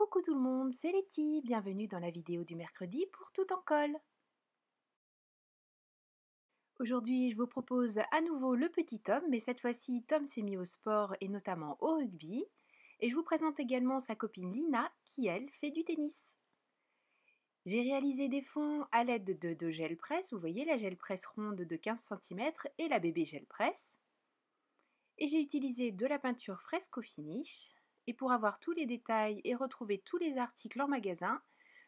Coucou tout le monde, c'est Letty, bienvenue dans la vidéo du mercredi pour Tout en colle. Aujourd'hui, je vous propose à nouveau le petit Tom, mais cette fois-ci, Tom s'est mis au sport et notamment au rugby. Et je vous présente également sa copine Lina, qui elle fait du tennis. J'ai réalisé des fonds à l'aide de deux gel presse, vous voyez la gel presse ronde de 15 cm et la bébé gel presse. Et j'ai utilisé de la peinture Fresco Finish. Et pour avoir tous les détails et retrouver tous les articles en magasin,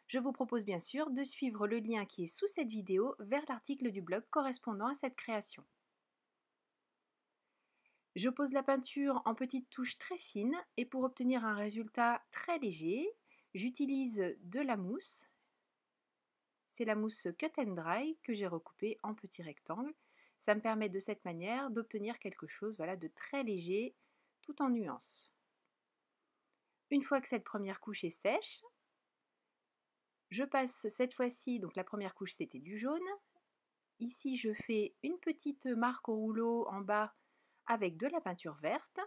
je vous propose bien sûr de suivre le lien qui est sous cette vidéo vers l'article du blog correspondant à cette création. Je pose la peinture en petites touches très fines et pour obtenir un résultat très léger, j'utilise de la mousse. C'est la mousse Cut and Dry que j'ai recoupée en petits rectangles. Ça me permet de cette manière d'obtenir quelque chose de très léger tout en nuances. Une fois que cette première couche est sèche, je passe cette fois-ci, donc la première couche c'était du jaune. Ici je fais une petite marque au rouleau en bas avec de la peinture verte.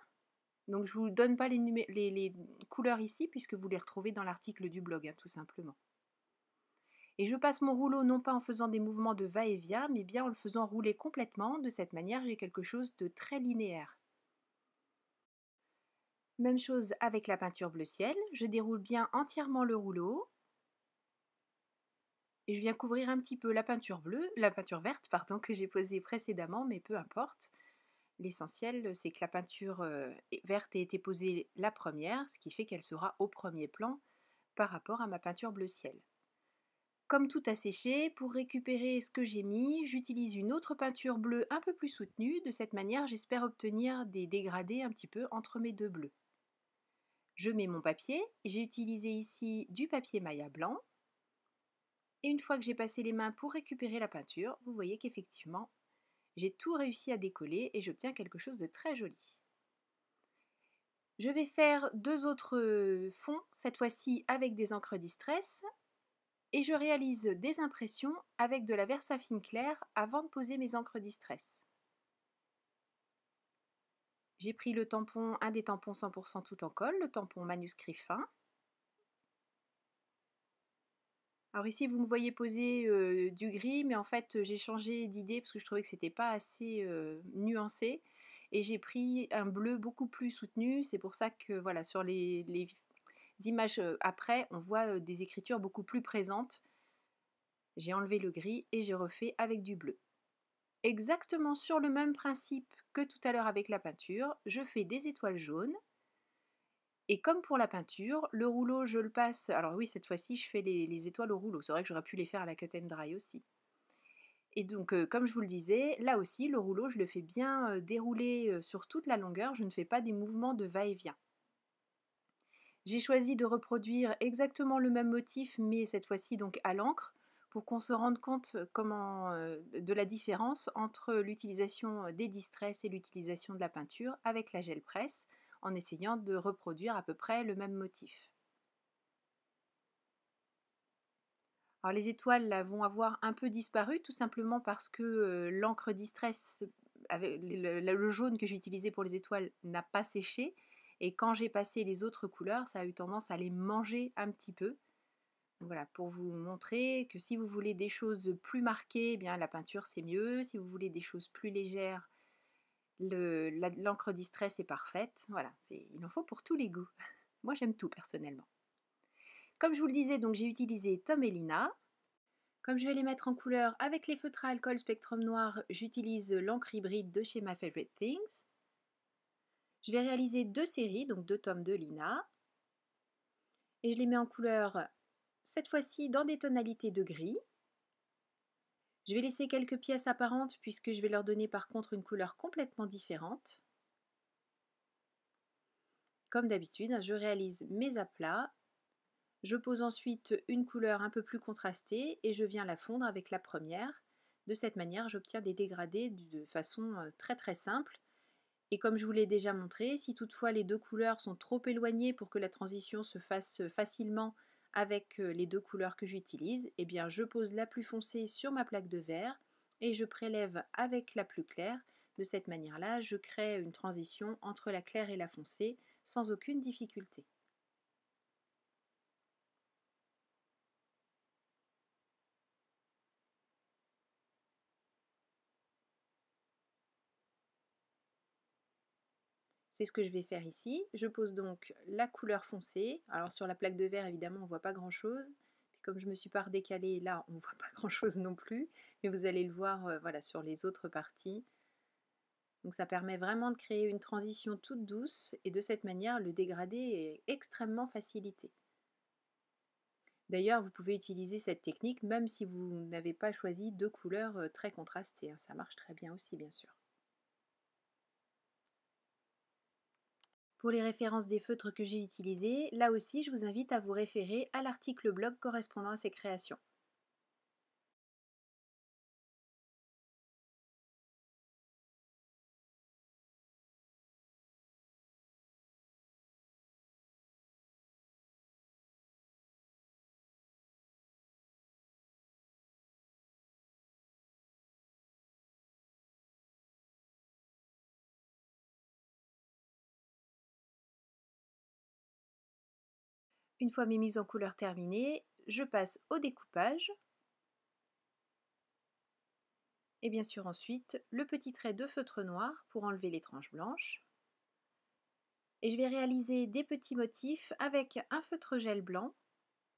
Donc je ne vous donne pas les couleurs ici puisque vous les retrouvez dans l'article du blog, tout simplement. Et je passe mon rouleau non pas en faisant des mouvements de va-et-vient, mais bien en le faisant rouler complètement. De cette manière, j'ai quelque chose de très linéaire. Même chose avec la peinture bleu ciel. Je déroule bien entièrement le rouleau. Et je viens couvrir un petit peu la peinture verte, que j'ai posée précédemment, mais peu importe. L'essentiel, c'est que la peinture verte ait été posée la première, ce qui fait qu'elle sera au premier plan par rapport à ma peinture bleu ciel. Comme tout a séché, pour récupérer ce que j'ai mis, j'utilise une autre peinture bleue un peu plus soutenue. De cette manière, j'espère obtenir des dégradés un petit peu entre mes deux bleus. Je mets mon papier, j'ai utilisé ici du papier Maya blanc. Et une fois que j'ai passé les mains pour récupérer la peinture, vous voyez qu'effectivement, j'ai tout réussi à décoller et j'obtiens quelque chose de très joli. Je vais faire deux autres fonds, cette fois-ci avec des encres Distress, et je réalise des impressions avec de la Versafine claire avant de poser mes encres Distress. J'ai pris un des tampons 100% tout en colle, le tampon manuscrit fin. Alors ici vous me voyez poser du gris, mais en fait j'ai changé d'idée parce que je trouvais que c'était pas assez nuancé. Et j'ai pris un bleu beaucoup plus soutenu. C'est pour ça que voilà, sur les images après, on voit des écritures beaucoup plus présentes. J'ai enlevé le gris et j'ai refait avec du bleu. Exactement sur le même principe que tout à l'heure avec la peinture, je fais des étoiles jaunes. Et comme pour la peinture, le rouleau je le passe, alors oui cette fois-ci je fais les étoiles au rouleau, c'est vrai que j'aurais pu les faire à la cut and dry aussi. Et donc comme je vous le disais, là aussi le rouleau je le fais bien dérouler sur toute la longueur, je ne fais pas des mouvements de va-et-vient. J'ai choisi de reproduire exactement le même motif mais cette fois-ci donc à l'encre pour qu'on se rende compte de la différence entre l'utilisation des distress et l'utilisation de la peinture avec la gel presse en essayant de reproduire à peu près le même motif. Alors les étoiles là, vont avoir un peu disparu tout simplement parce que l'encre Distress, avec le jaune que j'ai utilisé pour les étoiles, n'a pas séché. Et quand j'ai passé les autres couleurs, ça a eu tendance à les manger un petit peu. Donc voilà, pour vous montrer que si vous voulez des choses plus marquées, eh bien la peinture c'est mieux. Si vous voulez des choses plus légères, l'encre Distress est parfaite. Voilà, il en faut pour tous les goûts. Moi j'aime tout personnellement. Comme je vous le disais, donc j'ai utilisé Tom et Lina. Comme je vais les mettre en couleur avec les feutres à alcool Spectrum Noir, j'utilise l'encre hybride de chez My Favorite Things. Je vais réaliser deux séries, donc deux tomes de Lina. Et je les mets en couleur, cette fois-ci dans des tonalités de gris. Je vais laisser quelques pièces apparentes puisque je vais leur donner par contre une couleur complètement différente. Comme d'habitude, je réalise mes aplats. Je pose ensuite une couleur un peu plus contrastée et je viens la fondre avec la première. De cette manière, j'obtiens des dégradés de façon très très simple. Et comme je vous l'ai déjà montré, si toutefois les deux couleurs sont trop éloignées pour que la transition se fasse facilement avec les deux couleurs que j'utilise, eh bien je pose la plus foncée sur ma plaque de verre et je prélève avec la plus claire. De cette manière-là, je crée une transition entre la claire et la foncée sans aucune difficulté. C'est ce que je vais faire ici. Je pose donc la couleur foncée. Alors sur la plaque de verre, évidemment, on ne voit pas grand-chose. Puis comme je ne me suis pas redécalée, là, on ne voit pas grand-chose non plus. Mais vous allez le voir voilà, sur les autres parties. Donc ça permet vraiment de créer une transition toute douce et de cette manière, le dégradé est extrêmement facilité. D'ailleurs, vous pouvez utiliser cette technique même si vous n'avez pas choisi de couleurs très contrastées. Ça marche très bien aussi, bien sûr. Pour les références des feutres que j'ai utilisés, là aussi, je vous invite à vous référer à l'article blog correspondant à ces créations. Une fois mes mises en couleur terminées, je passe au découpage. Et bien sûr ensuite, le petit trait de feutre noir pour enlever les tranches blanches. Et je vais réaliser des petits motifs avec un feutre gel blanc,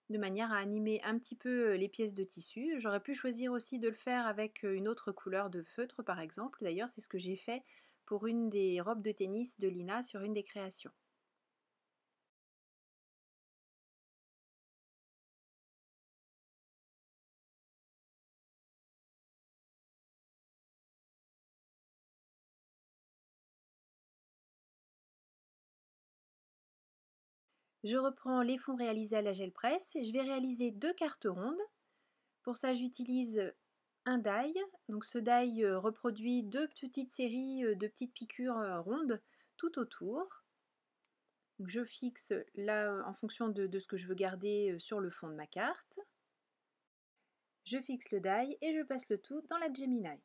de manière à animer un petit peu les pièces de tissu. J'aurais pu choisir aussi de le faire avec une autre couleur de feutre par exemple. D'ailleurs, c'est ce que j'ai fait pour une des robes de tennis de Lina sur une des créations. Je reprends les fonds réalisés à la gel presse. Je vais réaliser 2 cartes rondes. Pour ça, j'utilise un die. Donc ce die reproduit 2 petites séries de petites piqûres rondes tout autour. Donc je fixe là en fonction de ce que je veux garder sur le fond de ma carte. Je fixe le die et je passe le tout dans la Gemini.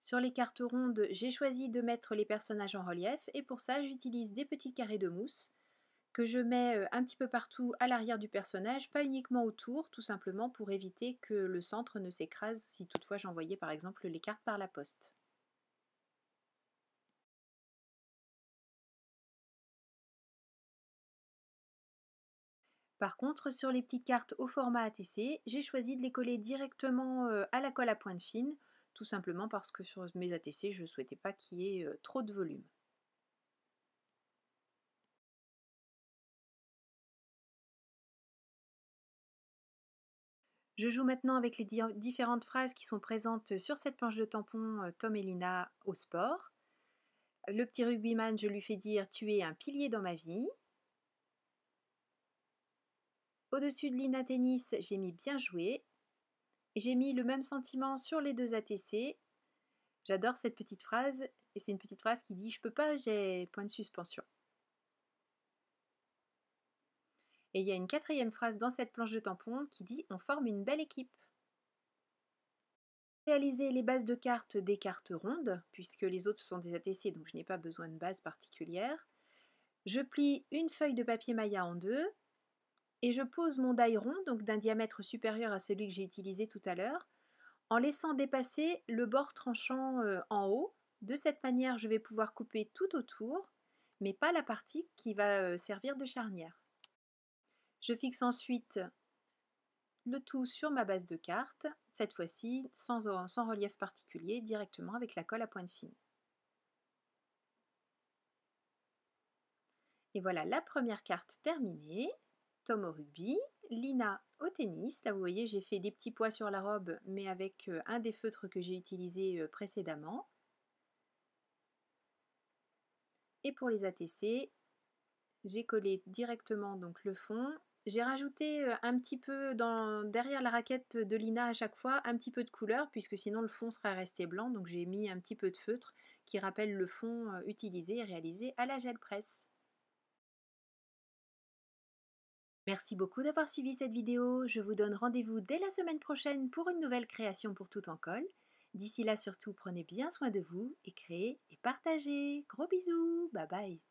Sur les cartes rondes, j'ai choisi de mettre les personnages en relief et pour ça j'utilise des petits carrés de mousse que je mets un petit peu partout à l'arrière du personnage, pas uniquement autour, tout simplement pour éviter que le centre ne s'écrase si toutefois j'envoyais par exemple les cartes par la poste. Par contre, sur les petites cartes au format ATC, j'ai choisi de les coller directement à la colle à pointe fine, tout simplement parce que sur mes ATC, je ne souhaitais pas qu'il y ait trop de volume. Je joue maintenant avec les différentes phrases qui sont présentes sur cette planche de tampon Tom et Lina au sport. Le petit rugbyman, je lui fais dire « Tu es un pilier dans ma vie ». Au-dessus de Lina Tennis, j'ai mis « Bien joué ». Et j'ai mis le même sentiment sur les deux ATC. J'adore cette petite phrase, et c'est une petite phrase qui dit « Je peux pas, j'ai point de suspension ». Et il y a une quatrième phrase dans cette planche de tampon qui dit « On forme une belle équipe ». Réaliser les bases de cartes des cartes rondes, puisque les autres sont des ATC, donc je n'ai pas besoin de base particulière. Je plie une feuille de papier Maya en deux, et je pose mon die rond, donc d'un diamètre supérieur à celui que j'ai utilisé tout à l'heure, en laissant dépasser le bord tranchant en haut. De cette manière, je vais pouvoir couper tout autour, mais pas la partie qui va servir de charnière. Je fixe ensuite le tout sur ma base de carte, cette fois-ci sans relief particulier, directement avec la colle à pointe fine. Et voilà la première carte terminée. Tom au rugby, Lina au tennis. Là vous voyez j'ai fait des petits pois sur la robe mais avec un des feutres que j'ai utilisé précédemment. Et pour les ATC, j'ai collé directement donc le fond. J'ai rajouté un petit peu derrière la raquette de Lina à chaque fois un petit peu de couleur puisque sinon le fond serait resté blanc, donc j'ai mis un petit peu de feutre qui rappelle le fond utilisé et réalisé à la gel presse. Merci beaucoup d'avoir suivi cette vidéo. Je vous donne rendez-vous dès la semaine prochaine pour une nouvelle création pour tout en colle. D'ici là surtout, prenez bien soin de vous et créez et partagez. Gros bisous, bye bye.